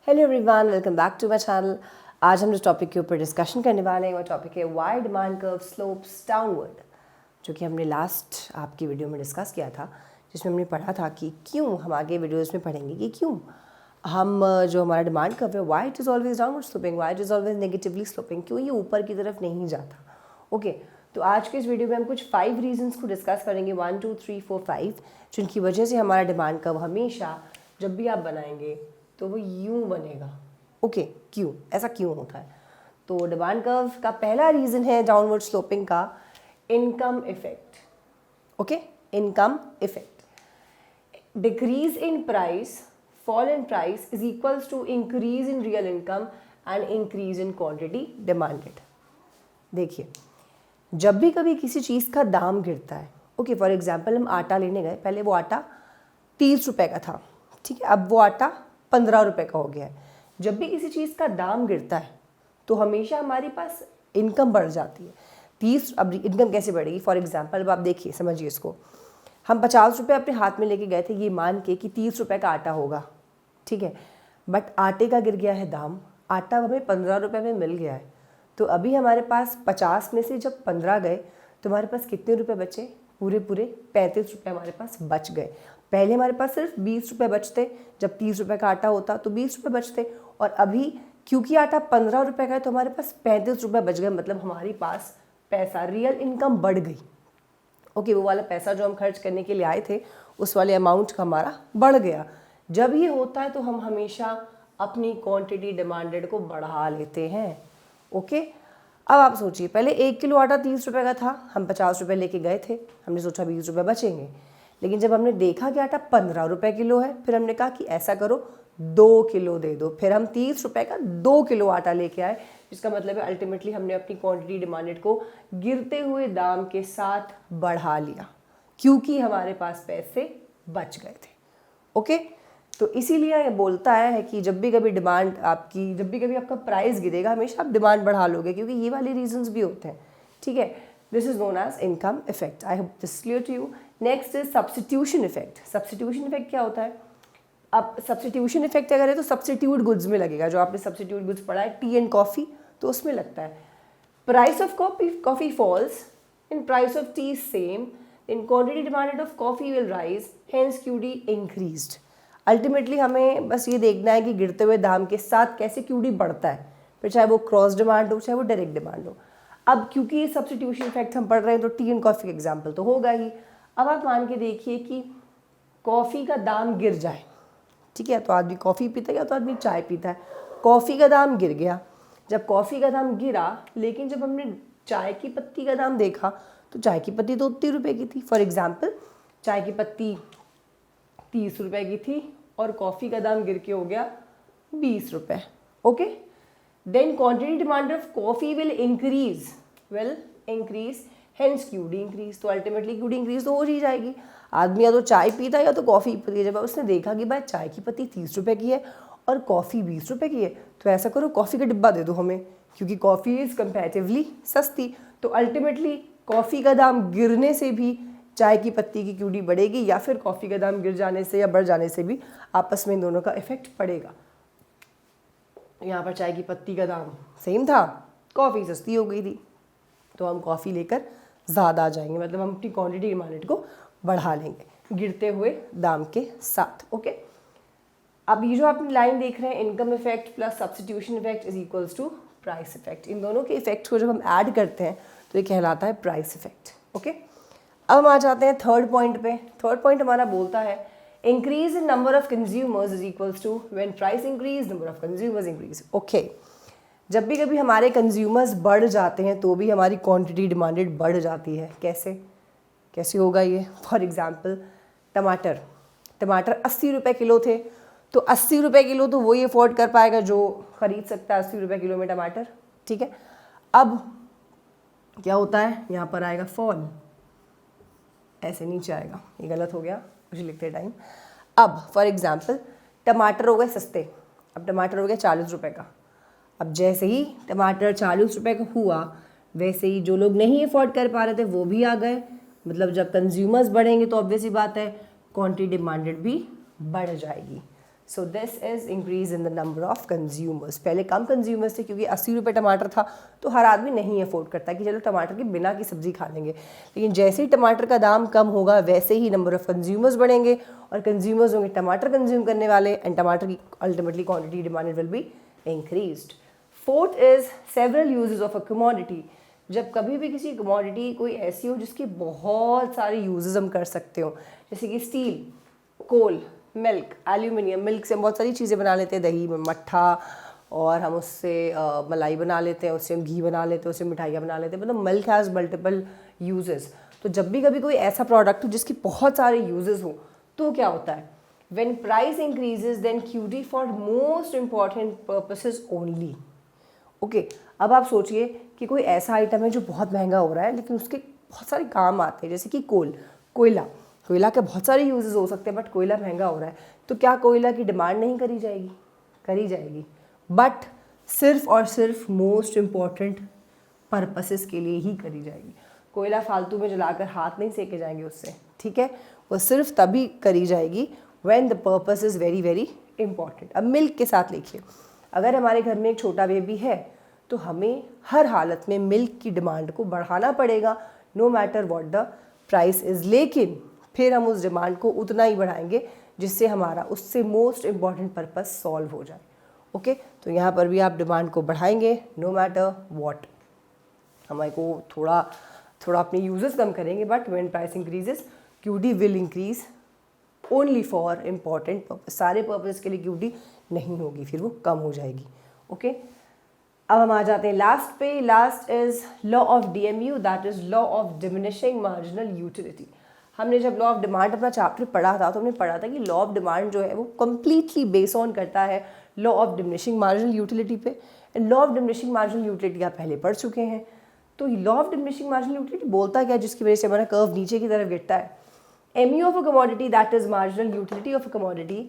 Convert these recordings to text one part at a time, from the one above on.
Hello everyone, welcome back to my channel. आज हम जिस टॉपिक के ऊपर डिस्कशन करने वाले हैं वो टॉपिक है why demand curve slopes downward, जो कि हमने लास्ट आपकी वीडियो में डिस्कस किया था, जिसमें हमने पढ़ा था कि क्यों हम आगे वीडियोस में पढ़ेंगे कि क्यों हम जो हमारा डिमांड कर्व है why it is always downward sloping, why it is always negatively sloping, क्यों ये ऊपर की तरफ नहीं जाता। ओके, तो आज के इस वीडियो में हम कुछ 5 रीजंस को डिस्कस करेंगे, 1 2 3 4 5, जिनकी वजह से हमारा डिमांड कर्व हमेशा जब भी आप बनाएंगे तो वो यूं बनेगा। ओके, क्यों ऐसा क्यों होता है? तो डिमांड कर्व का पहला रीजन है डाउनवर्ड स्लोपिंग का income effect. Okay, income effect, decrease in price, fall in price is equals to increase in real income and increase in quantity demanded. देखिए, जब भी कभी किसी चीज़ का दाम गिरता है, ओके फॉर एग्जाम्पल हम आटा लेने गए, पहले वो आटा 30 रुपए का था, ठीक है, अब वो आटा 15 रुपए का हो गया है। जब भी किसी चीज़ का दाम गिरता है तो हमेशा हमारे पास इनकम बढ़ जाती है। 30, अब इनकम कैसे बढ़ेगी? फॉर एग्जाम्पल अब आप देखिए, समझिए इसको, हम 50 रुपये अपने हाथ में लेके गए थे ये मान के कि 30 रुपये का आटा होगा, ठीक है, बट आटे का गिर गया है दाम, आटा हमें 15 रुपये में मिल गया है, तो अभी हमारे पास 50 में से जब 15 गए तो हमारे पास कितने रुपए बचे? पूरे 35 रुपये हमारे पास बच गए। पहले हमारे पास सिर्फ 20 रुपये बचते, जब 30 रुपये का आटा होता तो 20 रुपये बचते, और अभी क्योंकि आटा 15 रुपये का है तो हमारे पास 35 रुपये बच गए, मतलब हमारे पास पैसा, रियल इनकम बढ़ गई। ओके, वो वाला पैसा जो हम खर्च करने के लिए आए थे उस वाले अमाउंट का हमारा बढ़ गया। जब ये होता है तो हम हमेशा अपनी क्वांटिटी डिमांडेड को बढ़ा लेते हैं। ओके, अब आप सोचिए, पहले 1 किलो आटा 30 रुपये का था, हम 50 रुपये लेके गए थे, हमने सोचा 20 रुपये बचेंगे, लेकिन जब हमने देखा कि आटा 15 रुपये किलो है, फिर हमने कहा कि ऐसा करो 2 किलो दे दो, फिर हम 30 रुपये का 2 किलो आटा लेके आए, जिसका मतलब है अल्टीमेटली हमने अपनी क्वांटिटी डिमांडेड को गिरते हुए दाम के साथ बढ़ा लिया, क्योंकि हमारे पास पैसे बच गए थे। ओके, तो इसीलिए ये बोलता है कि जब भी कभी डिमांड आपकी, जब भी कभी आपका प्राइस गिरेगा हमेशा आप डिमांड बढ़ा लोगे, क्योंकि ये वाले रीजंस भी होते हैं, ठीक है। This is known as income effect. I hope this clear to you. Next is substitution effect. Substitution effect क्या होता है? अब सब्स्टिट्यूशन इफेक्ट अगर है तो सब्स्टिट्यूट गुड्स में लगेगा, जो आपने सब्स्टिट्यूट गुड्स पढ़ा है टी एंड कॉफ़ी, तो उसमें लगता है। Price of coffee falls, in price of tea same, in quantity demanded of coffee will rise, hence QD increased. Ultimately हमें बस ये देखना है कि गिरते हुए दाम के साथ कैसे क्यूडी बढ़ता है, फिर चाहे वो क्रॉस डिमांड हो चाहे वो डायरेक्ट डिमांड हो। अब क्योंकि ये सब्स्टिट्यूशन इफेक्ट हम पढ़ रहे हैं तो टी एंड कॉफ़ी का एग्जाम्पल तो होगा ही। अब आप मान के देखिए कि कॉफ़ी का दाम गिर जाए, ठीक है, तो आदमी कॉफ़ी पीता है या तो आदमी चाय पीता है। कॉफ़ी का दाम गिर गया, जब कॉफ़ी का दाम गिरा, लेकिन जब हमने चाय की पत्ती का दाम देखा तो चाय की पत्ती तो उतनी रुपए की थी। फॉर एग्जाम्पल चाय की पत्ती 30 रुपए की थी और कॉफ़ी का दाम गिर के हो गया 20 रुपये। Okay, then quantity demand of coffee will increase, hence QD increase. तो अल्टीमेटली क्यूडी इंक्रीज तो हो ही जाएगी। आदमी या तो चाय पीता है या तो कॉफ़ी पीता है। जब उसने देखा कि भाई चाय की पत्ती 30 रुपये की है और कॉफ़ी 20 रुपये की है, तो ऐसा करो कॉफ़ी का डिब्बा दे दो हमें, क्योंकि कॉफ़ी इज़ कंपैरेटिवली सस्ती। तो अल्टीमेटली कॉफ़ी का दाम गिरने से भी चाय की पत्ती की क्यूडी बढ़ेगी, या फिर कॉफ़ी का दाम गिर जाने से या बढ़ जाने से भी आपस में इन दोनों का इफेक्ट पड़ेगा। यहाँ पर चाय की पत्ती का दाम सेम था, कॉफ़ी सस्ती हो गई थी, तो हम कॉफ़ी लेकर ज़्यादा आ जाएंगे, मतलब हम अपनी क्वांटिटी डिमांडेड को बढ़ा लेंगे गिरते हुए दाम के साथ। ओके, अब ये जो आप लाइन देख रहे हैं, income effect plus substitution effect is equals to price effect, इन दोनों के इफेक्ट को जब हम ऐड करते हैं तो ये कहलाता है प्राइस इफेक्ट। ओके, अब हम आ जाते हैं थर्ड पॉइंट पे। थर्ड पॉइंट हमारा बोलता है increase in number of consumers is equals to when price increase number of consumers increase. Okay, जब भी कभी हमारे कंज्यूमर्स बढ़ जाते हैं तो भी हमारी क्वांटिटी डिमांडेड बढ़ जाती है। कैसे होगा ये? फॉर एग्जांपल टमाटर 80 रुपये किलो थे, तो 80 रुपये किलो तो वही अफोर्ड कर पाएगा जो ख़रीद सकता है 80 रुपये किलो में टमाटर, ठीक है। अब क्या होता है, यहाँ पर आएगा फॉल, ऐसे नीचे आएगा, ये गलत हो गया मुझे लिखते टाइम। अब फॉर एग्जांपल टमाटर हो गए सस्ते, अब टमाटर हो गया 40 रुपये का। अब जैसे ही टमाटर 40 रुपये का हुआ, वैसे ही जो लोग नहीं अफोर्ड कर पा रहे थे वो भी आ गए। मतलब जब कंज्यूमर्स बढ़ेंगे तो ऑब्वियस ही बात है क्वांटिटी डिमांडेड भी बढ़ जाएगी। So this is increase in the number of consumers. पहले कम कंज्यूमर्स थे क्योंकि 80 रुपये टमाटर था, तो हर आदमी नहीं अफोर्ड करता कि चलो टमाटर के बिना की सब्ज़ी खा लेंगे। लेकिन जैसे ही टमाटर का दाम कम होगा वैसे ही नंबर ऑफ कंज्यूमर्स बढ़ेंगे, और कंज्यूमर्स होंगे टमाटर कंज्यूम करने वाले, एंड टमाटर की ultimately quantity demanded will be increased. Fourth is several uses of a commodity. जब कभी भी किसी कमोडिटी कोई ऐसी हो जिसकी बहुत सारे यूजेस हम कर सकते हो, जैसे कि स्टील, कोल, मिल्क, एल्यूमिनियम। मिल्क से हम बहुत सारी चीज़ें बना लेते हैं, दही, मट्ठा, और हम उससे मलाई बना लेते हैं, उससे हम घी बना लेते हैं, उससे मिठाइयाँ बना लेते हैं। मतलब मिल्क हैज़ मल्टीपल यूजेस। तो जब भी कभी कोई ऐसा प्रोडक्ट हो जिसकी बहुत सारे यूजेस हो, तो क्या होता है, when price increases then QD for most important purposes only. Okay, अब आप सोचिए कि कोई ऐसा आइटम है जो बहुत महंगा हो रहा है लेकिन उसके बहुत सारे काम आते हैं, जैसे कि कोयला के बहुत सारे यूजेस हो सकते हैं, बट कोयला महंगा हो रहा है, तो क्या कोयला की डिमांड नहीं करी जाएगी? करी जाएगी, बट सिर्फ और सिर्फ मोस्ट इम्पॉर्टेंट पर्पसेस के लिए ही करी जाएगी। कोयला फालतू में जलाकर हाथ नहीं सेके जाएंगे उससे, ठीक है? वो सिर्फ तभी करी जाएगी when the purpose is very very important. अब मिल्क के साथ लिखिए, अगर हमारे घर में एक छोटा बेबी है तो हमें हर हालत में मिल्क की डिमांड को बढ़ाना पड़ेगा, no matter what the price is. लेकिन फिर हम उस डिमांड को उतना ही बढ़ाएंगे जिससे हमारा उससे मोस्ट इम्पॉर्टेंट पर्पस सॉल्व हो जाए। ओके, तो यहाँ पर भी आप डिमांड को बढ़ाएंगे नो मैटर व्हाट। हमारे को थोड़ा अपने यूजेस कम करेंगे, but when price increases QD will increase only for important purpose. सारे पर्पस के लिए क्यूडी नहीं होगी, फिर वो कम हो जाएगी। ओके, अब हम आ जाते हैं लास्ट पे। Last is law of DMU, that is law of diminishing marginal utility. हमने जब लॉ ऑफ डिमांड अपना चैप्टर पढ़ा था तो हमने पढ़ा था कि लॉ ऑफ डिमांड जो है वो कम्प्लीटली बेस ऑन करता है law of diminishing marginal utility पे। And law of diminishing marginal utility आप पहले पढ़ चुके हैं। तो law of diminishing marginal utility बोलता क्या, जिसकी वजह से हमारा कर्व नीचे की तरफ गिरता है। MU of a commodity, that is marginal utility of a commodity,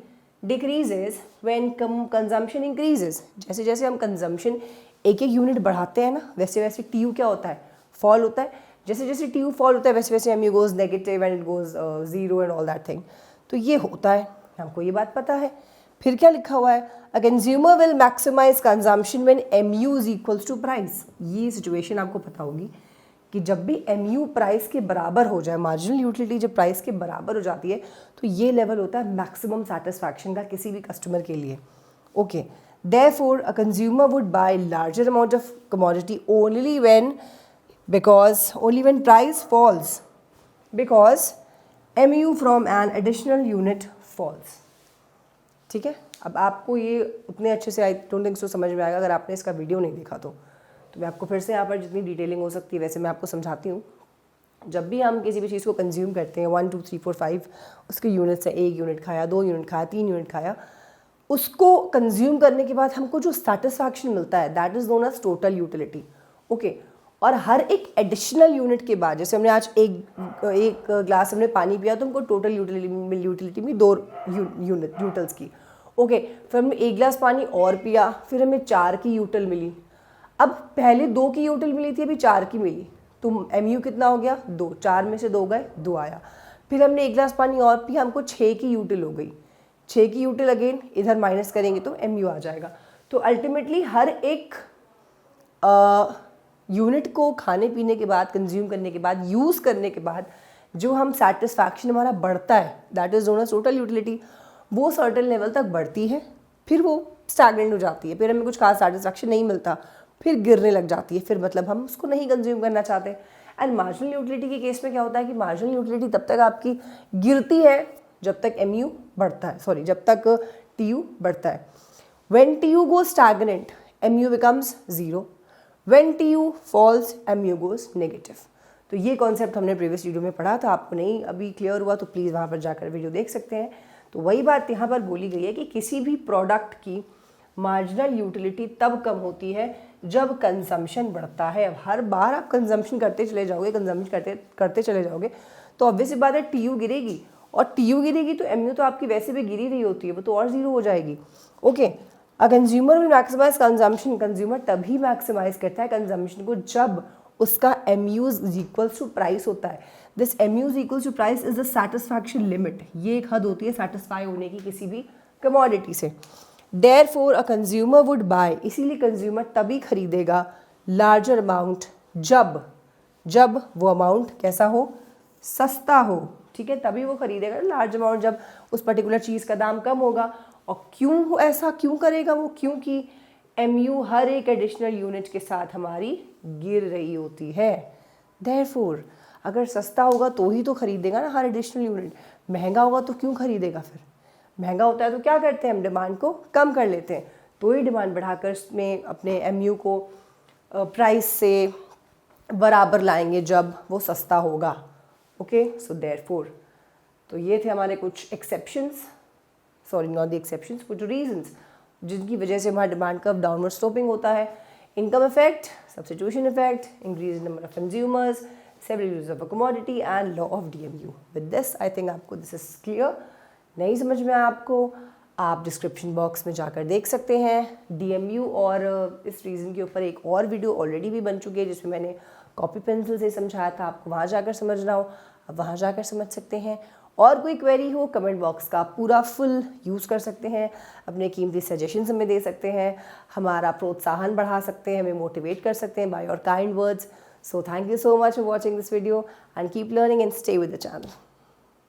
decreases when consumption increases। जैसे जैसे हम कंजम्पशन एक यूनिट बढ़ाते हैं ना, वैसे वैसे TU क्या होता है, फॉल होता है। जैसे जैसे TU फॉल होता है वैसे वैसे MU goes negative and it goes zero and all that thing। तो ये होता है, हमको ये बात पता है। फिर क्या लिखा हुआ है, a consumer will maximize consumption when MU is equals to price। ये सिचुएशन आपको पता होगी कि जब भी MU प्राइस के बराबर हो जाए, मार्जिनल यूटिलिटी जब प्राइस के बराबर हो जाती है, तो ये लेवल होता है मैक्सिमम सेटिस्फैक्शन का किसी भी कस्टमर के लिए। Okay, therefore a consumer would buy larger amount of commodity only when price falls, because MU from an additional unit falls. ठीक है, अब आपको ये उतने अच्छे से आई डोंट थिंक सो समझ में आएगा अगर आपने इसका वीडियो नहीं देखा तो मैं आपको फिर से यहाँ पर जितनी डिटेलिंग हो सकती है वैसे मैं आपको समझाती हूँ। जब भी हम किसी भी चीज़ को कंज्यूम करते हैं, 1 2 3 4 5 उसके यूनिट्स है, 1 यूनिट खाया, 2 यूनिट खाया, 3 यूनिट खाया, उसको कंज्यूम करने के बाद हमको जो सेटिस्फैक्शन मिलता है that is known as total utility. Okay, और हर एक एडिशनल यूनिट के बाद, जैसे हमने आज एक ग्लास हमने पानी पिया तो हमको टोटल यूटिलिटी में 2 यूटिल्स की। ओके, फिर हमने 1 गिलास पानी और पिया, फिर हमें 4 की यूटिल मिली। अब पहले 2 की यूटिल मिली थी, अभी 4 की मिली, तो MU कितना हो गया, 2। 4 में से 2 गए, 2 आया। फिर हमने 1 गिलास पानी और पिया, हमको 6 की यूटिल हो गई। 6 की यूटिल अगेन इधर माइनस करेंगे तो MU आ जाएगा। तो अल्टीमेटली हर एक यूनिट को खाने पीने के बाद, कंज्यूम करने के बाद, यूज़ करने के बाद जो हम सेटिस्फैक्शन हमारा बढ़ता है that is known as total utility. वो सर्टेन लेवल तक बढ़ती है, फिर वो स्टैग्नेंट हो जाती है, फिर हमें कुछ खास सेटिस्फैक्शन नहीं मिलता, फिर गिरने लग जाती है, फिर मतलब हम उसको नहीं कंज्यूम करना चाहते। एंड मार्जिनल यूटिलिटी के केस में क्या होता है कि मार्जिनल यूटिलिटी तब तक आपकी गिरती है जब तक MU बढ़ता है, सॉरी जब तक TU बढ़ता है। When TU goes stagnant MU becomes 0, when TU falls MU goes negative. तो ये कॉन्सेप्ट हमने प्रीवियस वीडियो में पढ़ा था, आपको नहीं अभी क्लियर हुआ तो प्लीज़ वहाँ पर जाकर वीडियो देख सकते हैं। तो वही बात यहाँ पर बोली गई है कि किसी भी प्रोडक्ट की मार्जिनल यूटिलिटी तब कम होती है जब कंजम्पशन बढ़ता है। अब हर बार आप कंजम्पशन करते चले जाओगे, कंजम्पशन करते चले जाओगे तो ऑब्वियस बात है TU गिरेगी, और TU गिरेगी तो MU तो आपकी वैसे भी गिरी रही होती है, वो तो और 0 हो जाएगी। Okay, a consumer will maximise consumption. Consumer तभी मैक्सिमाइज करता है कंजम्पशन को जब उसका MU is equals to price होता है। This MU is equals to price is the satisfaction limit. ये एक हद होती है सेटिस्फाई होने की किसी भी कमोडिटी से। Therefore a consumer would bye, इसीलिए कंज्यूमर तभी खरीदेगा लार्जर अमाउंट जब वो अमाउंट कैसा हो, सस्ता हो, ठीक है, तभी वो खरीदेगा लार्ज अमाउंट जब उस पर्टिकुलर चीज़ का दाम कम होगा। और क्यों ऐसा क्यों करेगा वो, क्योंकि MU हर एक एडिशनल यूनिट के साथ हमारी गिर रही होती है। देयरफॉर अगर सस्ता होगा तो ही तो खरीदेगा ना हर एडिशनल यूनिट, महंगा होगा तो क्यों खरीदेगा फिर। महंगा होता है तो क्या करते हैं हम, डिमांड को कम कर लेते हैं, तो ही डिमांड बढ़ाकर इसमें अपने MU को प्राइस से बराबर लाएंगे जब वो सस्ता होगा। ओके, सो देयरफॉर, तो ये थे हमारे कुछ exceptions, sorry not the exceptions, कुछ रीजंस जिनकी वजह से हमारा डिमांड कर्व डाउनवर्ड स्लोपिंग होता है। Income effect, substitution effect, increase in number of consumers, several use of a commodity and law of DMU। With this I think आपको this is clear. नहीं समझ में आपको, आप डिस्क्रिप्शन बॉक्स में जाकर देख सकते हैं DMU, और इस रीज़न के ऊपर एक और वीडियो ऑलरेडी भी बन चुकी है जिसमें मैंने कॉपी पेंसिल से समझाया था। आपको वहाँ जाकर समझना हो आप वहाँ जाकर समझ सकते हैं। और कोई क्वेरी हो कमेंट बॉक्स का पूरा फुल यूज़ कर सकते हैं, अपने कीमती सजेशंस हमें दे सकते हैं, हमारा प्रोत्साहन बढ़ा सकते हैं, हमें मोटिवेट कर सकते हैं by your kind words. So thank you so much for watching this video and keep learning and stay with the channel.